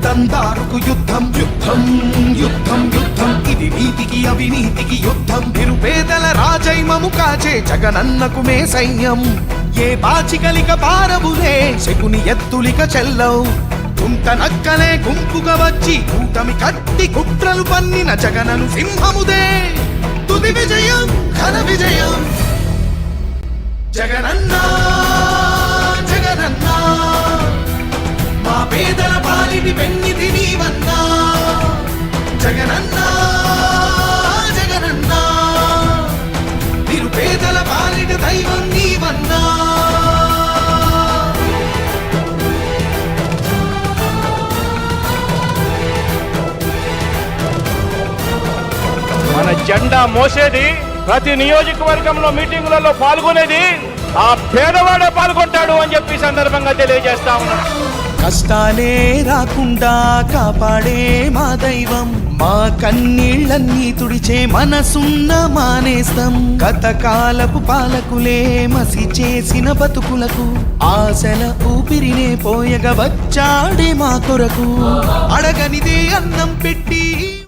పెత్తందారుకు యుద్ధం యుద్ధం యుద్ధం యుద్ధం ఇది నీతికి అవినీతికి యుద్ధం నిరుపేదల రాజైమము కాచే జగనన్నకు మే సైన్యం ఏ బాచికలిక పారవులే శకుని ఎత్తులిక చెల్లవు కుంట నక్కలే గుంపుగా వచ్చి కూటమి కట్టి కుట్రలు పన్నిన జగనను సింహముదే తుది విజయం ఘన విజయం జగనన్నా జగనన్నా మా పేదల పాలిటి పెన్నిధి నీవన్నా జగనన్నా జగనన్నా నిరుపేదల పాలిటి దైవం నీవన్నా మన జెండా మోసేది ప్రతి నియోజకవర్గంలో మీటింగులలో పాల్గొనేది ఆ పేదవాడే పాల్గొంటాడు అని చెప్పి సందర్భంగా తెలియజేస్తా ఉన్నాం. కష్టాలే రాకుండా కాపాడే మా దైవం మా కన్నీళ్ళన్నీ తుడిచే మనసున్న మానేస్తం గతకాలపు పాలకులే మసి చేసిన బతుకులకు ఆశల ఊపిరినే పోయగ వచ్చాడే మా కొరకు అడగనిదే అన్నం పెట్టి